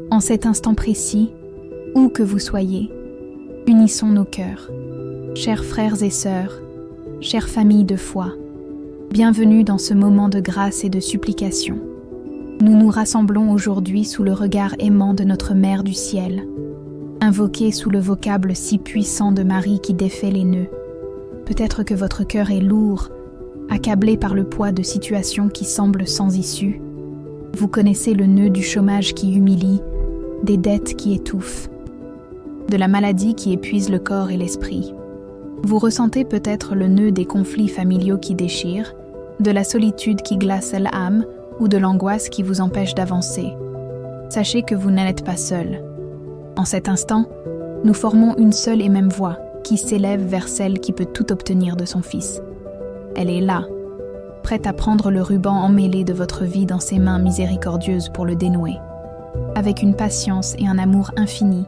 En cet instant précis, où que vous soyez, unissons nos cœurs. Chers frères et sœurs, chères familles de foi, bienvenue dans ce moment de grâce et de supplication. Nous nous rassemblons aujourd'hui sous le regard aimant de notre Mère du ciel, invoquée sous le vocable si puissant de Marie qui défait les nœuds. Peut-être que votre cœur est lourd, accablé par le poids de situations qui semblent sans issue. Vous connaissez le nœud du chômage qui humilie, des dettes qui étouffent, de la maladie qui épuise le corps et l'esprit. Vous ressentez peut-être le nœud des conflits familiaux qui déchirent, de la solitude qui glace l'âme ou de l'angoisse qui vous empêche d'avancer. Sachez que vous n'êtes pas seul. En cet instant, nous formons une seule et même voix qui s'élève vers celle qui peut tout obtenir de son Fils. Elle est là, prête à prendre le ruban emmêlé de votre vie dans ses mains miséricordieuses pour le dénouer. Avec une patience et un amour infini,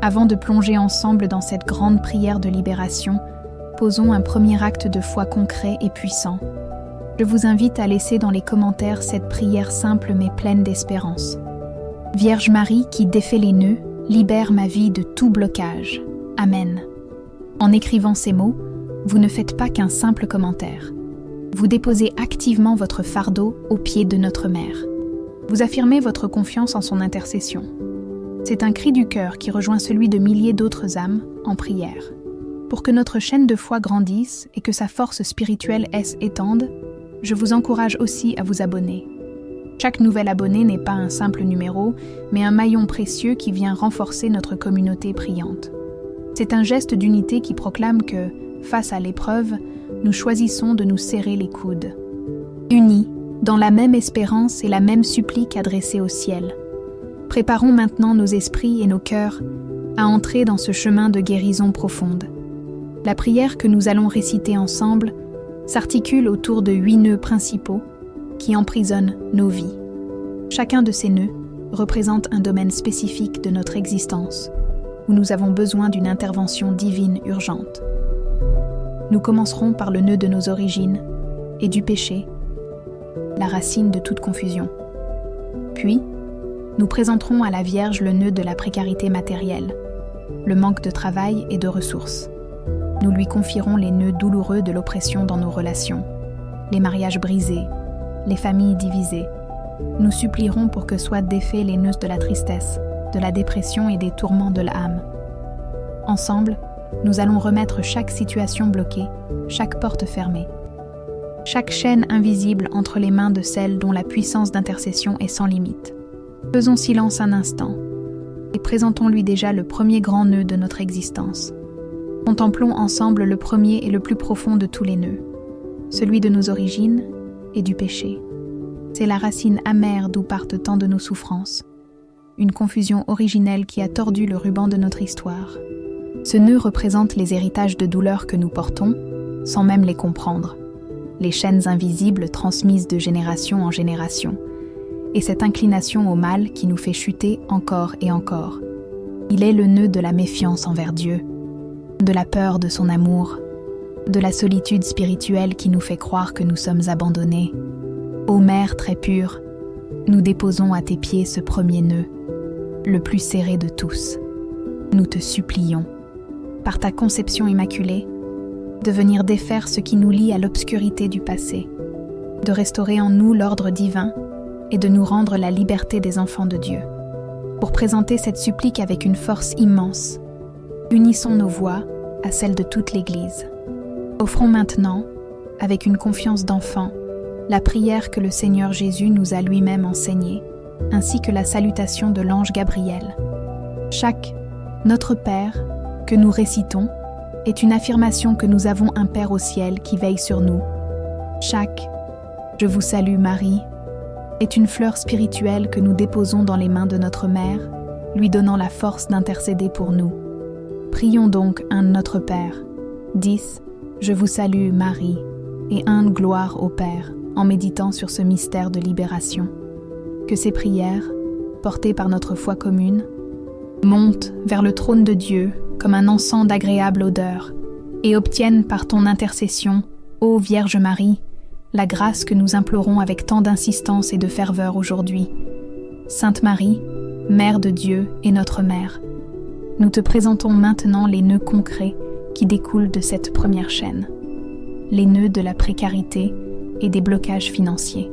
avant de plonger ensemble dans cette grande prière de libération, posons un premier acte de foi concret et puissant. Je vous invite à laisser dans les commentaires cette prière simple mais pleine d'espérance. Vierge Marie qui défait les nœuds, libère ma vie de tout blocage. Amen. En écrivant ces mots, vous ne faites pas qu'un simple commentaire. Vous déposez activement votre fardeau aux pieds de notre Mère. Vous affirmez votre confiance en son intercession. C'est un cri du cœur qui rejoint celui de milliers d'autres âmes en prière. Pour que notre chaîne de foi grandisse et que sa force spirituelle s'étende, je vous encourage aussi à vous abonner. Chaque nouvel abonné n'est pas un simple numéro, mais un maillon précieux qui vient renforcer notre communauté priante. C'est un geste d'unité qui proclame que, face à l'épreuve, nous choisissons de nous serrer les coudes. Unis, dans la même espérance et la même supplique adressée au ciel. Préparons maintenant nos esprits et nos cœurs à entrer dans ce chemin de guérison profonde. La prière que nous allons réciter ensemble s'articule autour de 8 nœuds principaux qui emprisonnent nos vies. Chacun de ces nœuds représente un domaine spécifique de notre existence où nous avons besoin d'une intervention divine urgente. Nous commencerons par le nœud de nos origines et du péché, la racine de toute confusion. Puis, nous présenterons à la Vierge le nœud de la précarité matérielle, le manque de travail et de ressources. Nous lui confierons les nœuds douloureux de l'oppression dans nos relations, les mariages brisés, les familles divisées. Nous supplierons pour que soient défaits les nœuds de la tristesse, de la dépression et des tourments de l'âme. Ensemble, nous allons remettre chaque situation bloquée, chaque porte fermée, chaque chaîne invisible entre les mains de celle dont la puissance d'intercession est sans limite. Faisons silence un instant et présentons-lui déjà le premier grand nœud de notre existence. Contemplons ensemble le premier et le plus profond de tous les nœuds, celui de nos origines et du péché. C'est la racine amère d'où partent tant de nos souffrances, une confusion originelle qui a tordu le ruban de notre histoire. Ce nœud représente les héritages de douleurs que nous portons, sans même les comprendre, les chaînes invisibles transmises de génération en génération, et cette inclination au mal qui nous fait chuter encore et encore. Il est le nœud de la méfiance envers Dieu, de la peur de son amour, de la solitude spirituelle qui nous fait croire que nous sommes abandonnés. Ô Mère très pure, nous déposons à tes pieds ce premier nœud, le plus serré de tous. Nous te supplions, par ta conception immaculée, de venir défaire ce qui nous lie à l'obscurité du passé, de restaurer en nous l'ordre divin et de nous rendre la liberté des enfants de Dieu. Pour présenter cette supplique avec une force immense, unissons nos voix à celle de toute l'Église. Offrons maintenant, avec une confiance d'enfant, la prière que le Seigneur Jésus nous a lui-même enseignée, ainsi que la salutation de l'ange Gabriel. Chaque « Notre Père » que nous récitons est une affirmation que nous avons un Père au ciel qui veille sur nous. Chaque « Je vous salue Marie » est une fleur spirituelle que nous déposons dans les mains de notre Mère, lui donnant la force d'intercéder pour nous. Prions donc un Notre Père, 10 « Je vous salue Marie » et un « Gloire au Père » en méditant sur ce mystère de libération. Que ces prières, portées par notre foi commune, montent vers le trône de Dieu comme un encens d'agréable odeur et obtiennent par ton intercession, ô Vierge Marie, la grâce que nous implorons avec tant d'insistance et de ferveur aujourd'hui. Sainte Marie, Mère de Dieu et notre Mère, nous te présentons maintenant les nœuds concrets qui découlent de cette première chaîne, les nœuds de la précarité et des blocages financiers.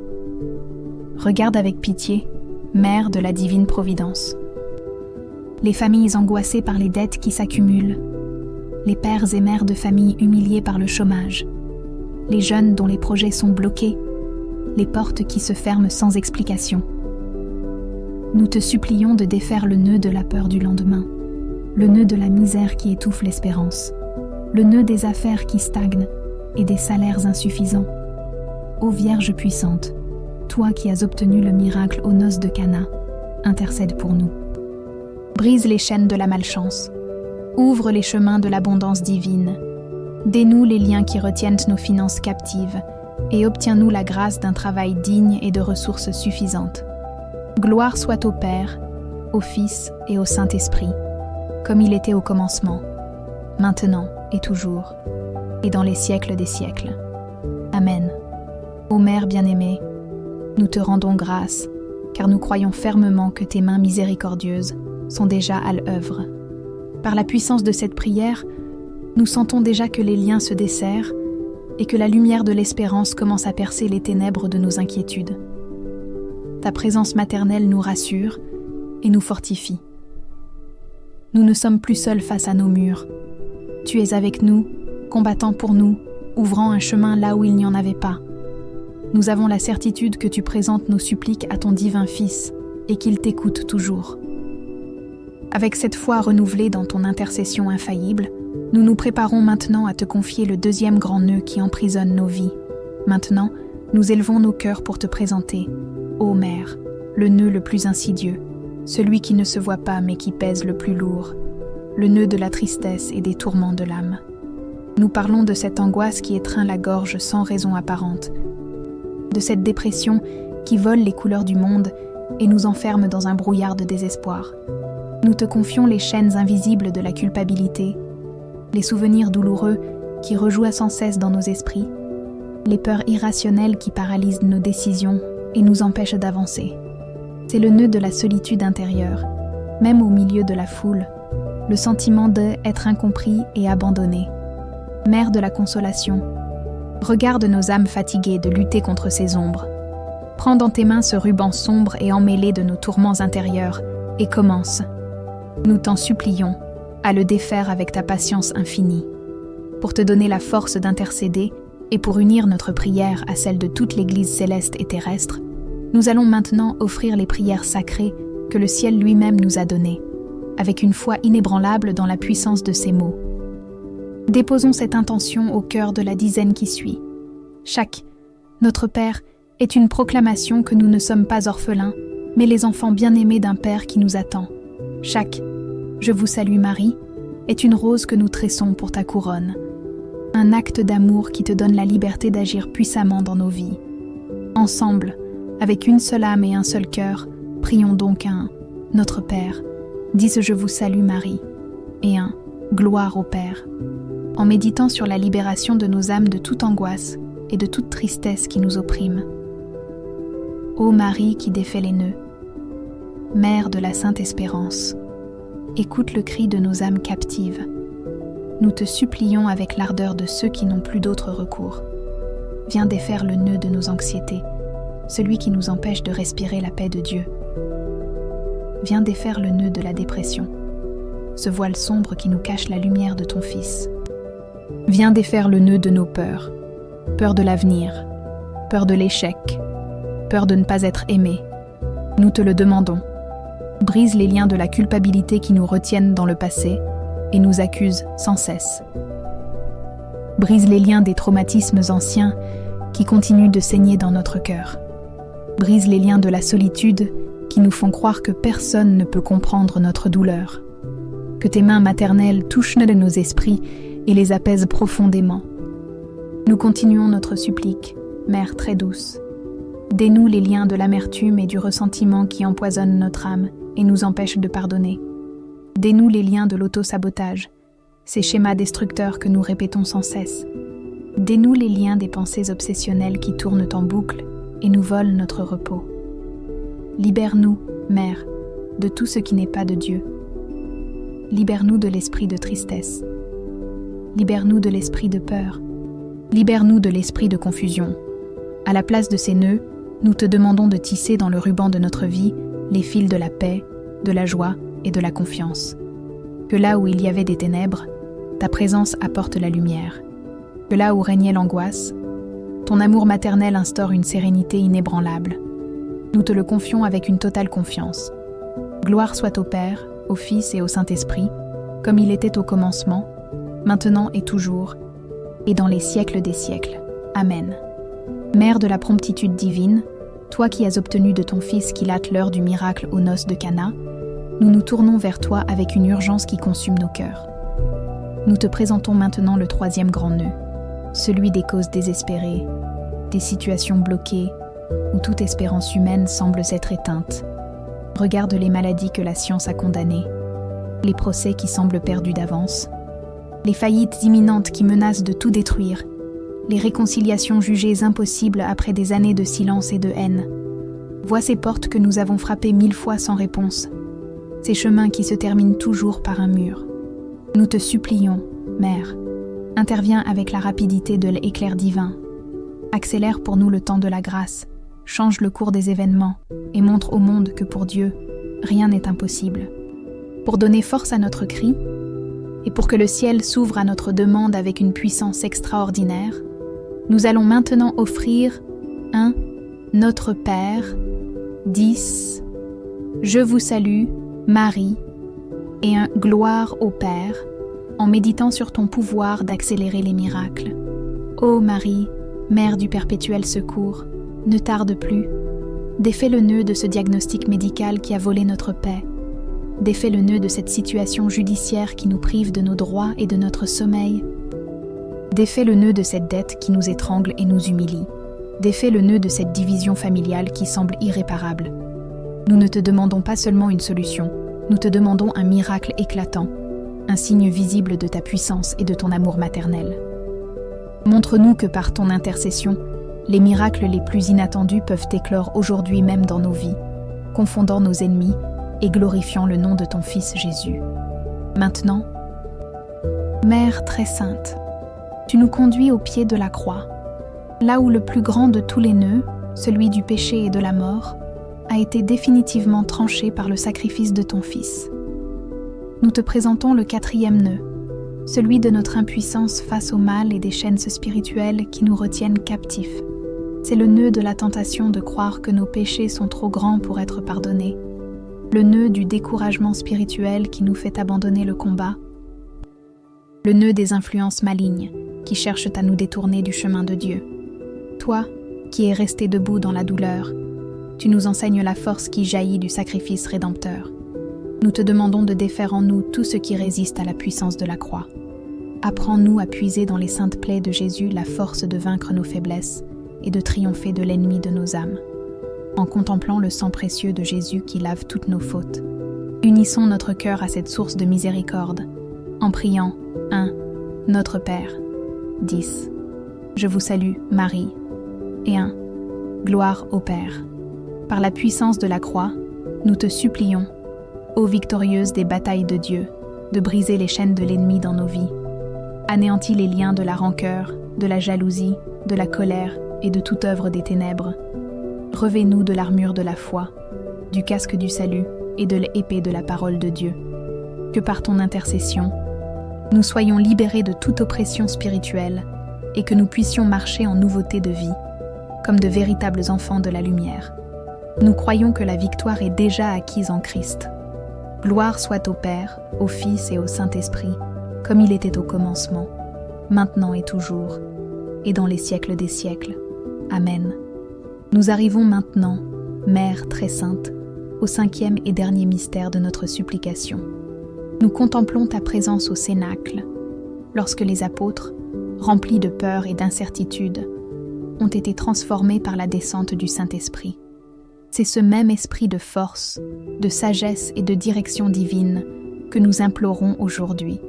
Regarde avec pitié, Mère de la divine providence. Les familles angoissées par les dettes qui s'accumulent, les pères et mères de famille humiliés par le chômage, les jeunes dont les projets sont bloqués, les portes qui se ferment sans explication. Nous te supplions de défaire le nœud de la peur du lendemain, le nœud de la misère qui étouffe l'espérance, le nœud des affaires qui stagnent et des salaires insuffisants. Ô Vierge puissante, toi qui as obtenu le miracle aux noces de Cana, intercède pour nous. Brise les chaînes de la malchance, ouvre les chemins de l'abondance divine, dénoue les liens qui retiennent nos finances captives et obtiens-nous la grâce d'un travail digne et de ressources suffisantes. Gloire soit au Père, au Fils et au Saint-Esprit, comme il était au commencement, maintenant et toujours, et dans les siècles des siècles. Amen. Ô Mère bien-aimée, nous te rendons grâce, car nous croyons fermement que tes mains miséricordieuses sont déjà à l'œuvre. Par la puissance de cette prière, nous sentons déjà que les liens se desserrent et que la lumière de l'espérance commence à percer les ténèbres de nos inquiétudes. Ta présence maternelle nous rassure et nous fortifie. Nous ne sommes plus seuls face à nos murs. Tu es avec nous, combattant pour nous, ouvrant un chemin là où il n'y en avait pas. Nous avons la certitude que tu présentes nos suppliques à ton divin Fils et qu'il t'écoute toujours. Avec cette foi renouvelée dans ton intercession infaillible, nous nous préparons maintenant à te confier le deuxième grand nœud qui emprisonne nos vies. Maintenant, nous élevons nos cœurs pour te présenter, ô Mère, le nœud le plus insidieux, celui qui ne se voit pas mais qui pèse le plus lourd, le nœud de la tristesse et des tourments de l'âme. Nous parlons de cette angoisse qui étreint la gorge sans raison apparente, de cette dépression qui vole les couleurs du monde et nous enferme dans un brouillard de désespoir. Nous te confions les chaînes invisibles de la culpabilité, les souvenirs douloureux qui rejouent sans cesse dans nos esprits, les peurs irrationnelles qui paralysent nos décisions et nous empêchent d'avancer. C'est le nœud de la solitude intérieure, même au milieu de la foule, le sentiment d'être incompris et abandonné. Mère de la consolation, regarde nos âmes fatiguées de lutter contre ces ombres. Prends dans tes mains ce ruban sombre et emmêlé de nos tourments intérieurs et commence. Nous t'en supplions à le défaire avec ta patience infinie, pour te donner la force d'intercéder et pour unir notre prière à celle de toute l'Église céleste et terrestre. Nous allons maintenant offrir les prières sacrées que le ciel lui-même nous a données, avec une foi inébranlable dans la puissance de ses mots. Déposons cette intention au cœur de la dizaine qui suit. Chaque « Notre Père » est une proclamation que nous ne sommes pas orphelins, mais les enfants bien-aimés d'un Père qui nous attend. Chaque « Je vous salue Marie » est une rose que nous tressons pour ta couronne. Un acte d'amour qui te donne la liberté d'agir puissamment dans nos vies. Ensemble, avec une seule âme et un seul cœur, prions donc un « Notre Père », dis ce « Je vous salue Marie » et un « Gloire au Père », en méditant sur la libération de nos âmes de toute angoisse et de toute tristesse qui nous opprime. Ô Marie qui défait les nœuds, Mère de la Sainte Espérance, écoute le cri de nos âmes captives. Nous te supplions avec l'ardeur de ceux qui n'ont plus d'autre recours. Viens défaire le nœud de nos anxiétés, celui qui nous empêche de respirer la paix de Dieu. Viens défaire le nœud de la dépression, ce voile sombre qui nous cache la lumière de ton Fils. Viens défaire le nœud de nos peurs, peur de l'avenir, peur de l'échec, peur de ne pas être aimé. Nous te le demandons. Brise les liens de la culpabilité qui nous retiennent dans le passé et nous accusent sans cesse. Brise les liens des traumatismes anciens qui continuent de saigner dans notre cœur. Brise les liens de la solitude qui nous font croire que personne ne peut comprendre notre douleur. Que tes mains maternelles touchent nos esprits et les apaisent profondément. Nous continuons notre supplique, Mère très douce. Dénoue les liens de l'amertume et du ressentiment qui empoisonnent notre âme et nous empêchent de pardonner. Dénoue les liens de l'auto-sabotage, ces schémas destructeurs que nous répétons sans cesse. Dénoue les liens des pensées obsessionnelles qui tournent en boucle et nous volent notre repos. Libère-nous, Mère, de tout ce qui n'est pas de Dieu. Libère-nous de l'esprit de tristesse. Libère-nous de l'esprit de peur. Libère-nous de l'esprit de confusion. À la place de ces nœuds, nous te demandons de tisser dans le ruban de notre vie les fils de la paix, de la joie et de la confiance. Que là où il y avait des ténèbres, ta présence apporte la lumière. Que là où régnait l'angoisse, ton amour maternel instaure une sérénité inébranlable. Nous te le confions avec une totale confiance. Gloire soit au Père, au Fils et au Saint-Esprit, comme il était au commencement, maintenant et toujours, et dans les siècles des siècles. Amen. Mère de la promptitude divine, toi qui as obtenu de ton Fils qu'il hâte l'heure du miracle aux noces de Cana, nous nous tournons vers toi avec une urgence qui consume nos cœurs. Nous te présentons maintenant le troisième grand nœud, celui des causes désespérées, des situations bloquées, où toute espérance humaine semble s'être éteinte. Regarde les maladies que la science a condamnées, les procès qui semblent perdus d'avance, les faillites imminentes qui menacent de tout détruire, les réconciliations jugées impossibles après des années de silence et de haine. Vois ces portes que nous avons frappées 1000 fois sans réponse, ces chemins qui se terminent toujours par un mur. Nous te supplions, Mère, interviens avec la rapidité de l'éclair divin. Accélère pour nous le temps de la grâce, change le cours des événements et montre au monde que pour Dieu, rien n'est impossible. Pour donner force à notre cri, et pour que le ciel s'ouvre à notre demande avec une puissance extraordinaire, nous allons maintenant offrir un Notre Père, 10, Je vous salue, Marie, et un Gloire au Père, en méditant sur ton pouvoir d'accélérer les miracles. Ô Marie, Mère du perpétuel secours, ne tarde plus. Défais le nœud de ce diagnostic médical qui a volé notre paix. Défais le nœud de cette situation judiciaire qui nous prive de nos droits et de notre sommeil. Défais le nœud de cette dette qui nous étrangle et nous humilie. Défais le nœud de cette division familiale qui semble irréparable. Nous ne te demandons pas seulement une solution, nous te demandons un miracle éclatant, un signe visible de ta puissance et de ton amour maternel. Montre-nous que par ton intercession, les miracles les plus inattendus peuvent éclore aujourd'hui même dans nos vies, confondant nos ennemis et glorifiant le nom de ton Fils Jésus. Maintenant, Mère très sainte, tu nous conduis au pied de la croix, là où le plus grand de tous les nœuds, celui du péché et de la mort, a été définitivement tranché par le sacrifice de ton Fils. Nous te présentons le quatrième nœud, celui de notre impuissance face au mal et des chaînes spirituelles qui nous retiennent captifs. C'est le nœud de la tentation de croire que nos péchés sont trop grands pour être pardonnés, le nœud du découragement spirituel qui nous fait abandonner le combat, le nœud des influences malignes qui cherchent à nous détourner du chemin de Dieu. Toi, qui es resté debout dans la douleur, tu nous enseignes la force qui jaillit du sacrifice rédempteur. Nous te demandons de défaire en nous tout ce qui résiste à la puissance de la croix. Apprends-nous à puiser dans les saintes plaies de Jésus la force de vaincre nos faiblesses et de triompher de l'ennemi de nos âmes. En contemplant le sang précieux de Jésus qui lave toutes nos fautes, unissons notre cœur à cette source de miséricorde, en priant 1. Notre Père, 10. Je vous salue, Marie, et 1. Gloire au Père. Par la puissance de la croix, nous te supplions, ô victorieuse des batailles de Dieu, de briser les chaînes de l'ennemi dans nos vies. Anéantis les liens de la rancœur, de la jalousie, de la colère et de toute œuvre des ténèbres. Revêt-nous de l'armure de la foi, du casque du salut et de l'épée de la parole de Dieu. Que par ton intercession, nous soyons libérés de toute oppression spirituelle et que nous puissions marcher en nouveauté de vie, comme de véritables enfants de la lumière. Nous croyons que la victoire est déjà acquise en Christ. Gloire soit au Père, au Fils et au Saint-Esprit, comme il était au commencement, maintenant et toujours, et dans les siècles des siècles. Amen. Nous arrivons maintenant, Mère très sainte, au cinquième et dernier mystère de notre supplication. Nous contemplons ta présence au Cénacle, lorsque les apôtres, remplis de peur et d'incertitude, ont été transformés par la descente du Saint-Esprit. C'est ce même esprit de force, de sagesse et de direction divine que nous implorons aujourd'hui.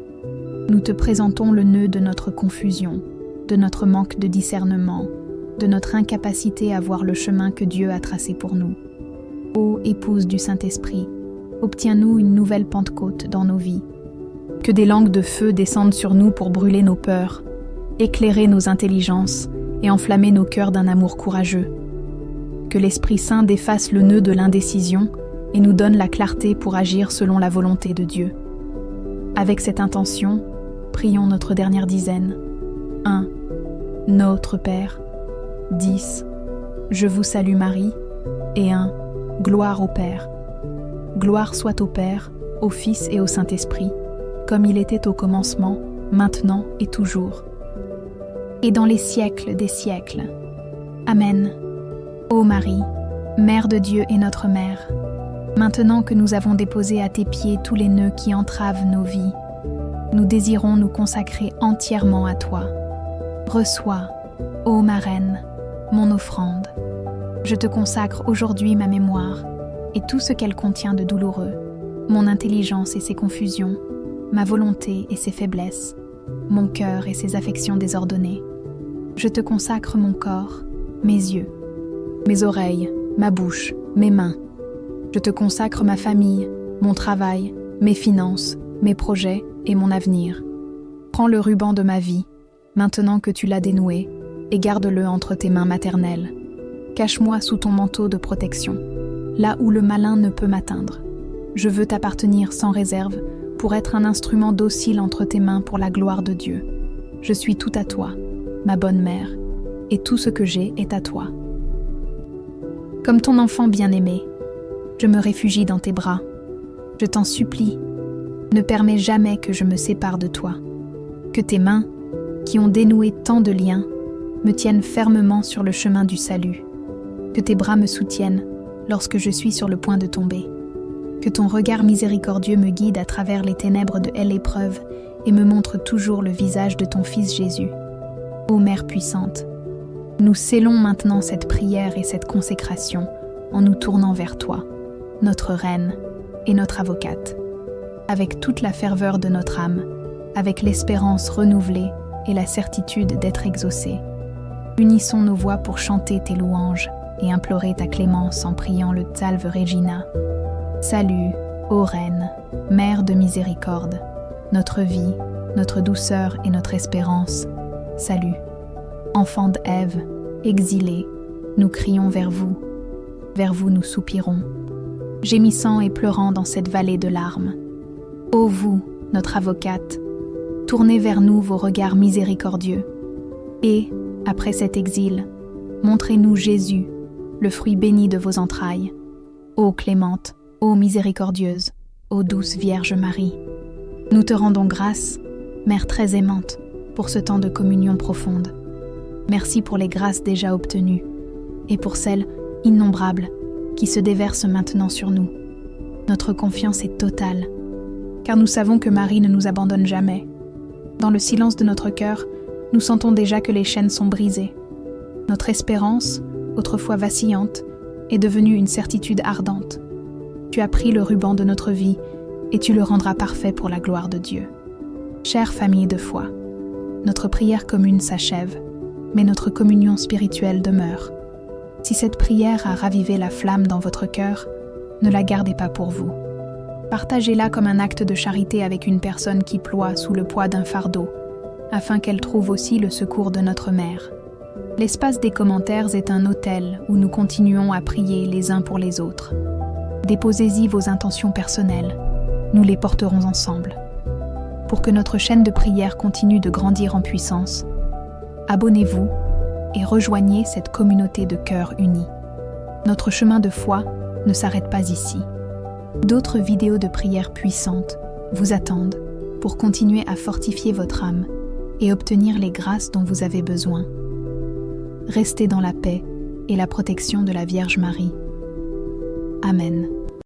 Nous te présentons le nœud de notre confusion, de notre manque de discernement, de notre incapacité à voir le chemin que Dieu a tracé pour nous. Ô épouse du Saint-Esprit, obtiens-nous une nouvelle Pentecôte dans nos vies. Que des langues de feu descendent sur nous pour brûler nos peurs, éclairer nos intelligences et enflammer nos cœurs d'un amour courageux. Que l'Esprit Saint défasse le nœud de l'indécision et nous donne la clarté pour agir selon la volonté de Dieu. Avec cette intention, prions notre dernière dizaine. 1. Notre Père. 10. Je vous salue Marie. Et 1. Gloire au Père. Gloire soit au Père, au Fils et au Saint-Esprit, comme il était au commencement, maintenant et toujours. Et dans les siècles des siècles. Amen. Ô Marie, Mère de Dieu et notre Mère, maintenant que nous avons déposé à tes pieds tous les nœuds qui entravent nos vies, nous désirons nous consacrer entièrement à toi. Reçois, ô ma Reine, mon offrande. Je te consacre aujourd'hui ma mémoire et tout ce qu'elle contient de douloureux, mon intelligence et ses confusions, ma volonté et ses faiblesses, mon cœur et ses affections désordonnées. Je te consacre mon corps, mes yeux, mes oreilles, ma bouche, mes mains. Je te consacre ma famille, mon travail, mes finances, mes projets et mon avenir. Prends le ruban de ma vie, maintenant que tu l'as dénoué, et garde-le entre tes mains maternelles. Cache-moi sous ton manteau de protection, là où le malin ne peut m'atteindre. Je veux t'appartenir sans réserve pour être un instrument docile entre tes mains pour la gloire de Dieu. Je suis tout à toi, ma bonne mère, et tout ce que j'ai est à toi. Comme ton enfant bien-aimé, je me réfugie dans tes bras. Je t'en supplie, ne permets jamais que je me sépare de toi. Que tes mains, qui ont dénoué tant de liens, me tiennent fermement sur le chemin du salut. Que tes bras me soutiennent lorsque je suis sur le point de tomber. Que ton regard miséricordieux me guide à travers les ténèbres de l'épreuve et me montre toujours le visage de ton Fils Jésus. Ô Mère puissante, nous scellons maintenant cette prière et cette consécration en nous tournant vers toi, notre Reine et notre avocate. Avec toute la ferveur de notre âme, avec l'espérance renouvelée et la certitude d'être exaucés, unissons nos voix pour chanter tes louanges et implorer ta clémence en priant le Salve Regina. Salut, ô Reine, Mère de miséricorde, notre vie, notre douceur et notre espérance. Salut, enfants d'Ève, exilés, nous crions vers vous nous soupirons, gémissant et pleurant dans cette vallée de larmes. Ô vous, notre avocate, tournez vers nous vos regards miséricordieux, et, après cet exil, montrez-nous Jésus, le fruit béni de vos entrailles. Ô clémente, ô miséricordieuse, ô douce Vierge Marie, nous te rendons grâce, Mère très aimante, pour ce temps de communion profonde. Merci pour les grâces déjà obtenues, et pour celles innombrables qui se déversent maintenant sur nous. Notre confiance est totale, car nous savons que Marie ne nous abandonne jamais. Dans le silence de notre cœur, nous sentons déjà que les chaînes sont brisées. Notre espérance, autrefois vacillante, est devenue une certitude ardente. Tu as pris le ruban de notre vie et tu le rendras parfait pour la gloire de Dieu. Chère famille de foi, notre prière commune s'achève, mais notre communion spirituelle demeure. Si cette prière a ravivé la flamme dans votre cœur, ne la gardez pas pour vous. Partagez-la comme un acte de charité avec une personne qui ploie sous le poids d'un fardeau, afin qu'elle trouve aussi le secours de notre Mère. L'espace des commentaires est un autel où nous continuons à prier les uns pour les autres. Déposez-y vos intentions personnelles, nous les porterons ensemble. Pour que notre chaîne de prière continue de grandir en puissance, abonnez-vous et rejoignez cette communauté de cœurs unis. Notre chemin de foi ne s'arrête pas ici. D'autres vidéos de prières puissantes vous attendent pour continuer à fortifier votre âme et obtenir les grâces dont vous avez besoin. Restez dans la paix et la protection de la Vierge Marie. Amen.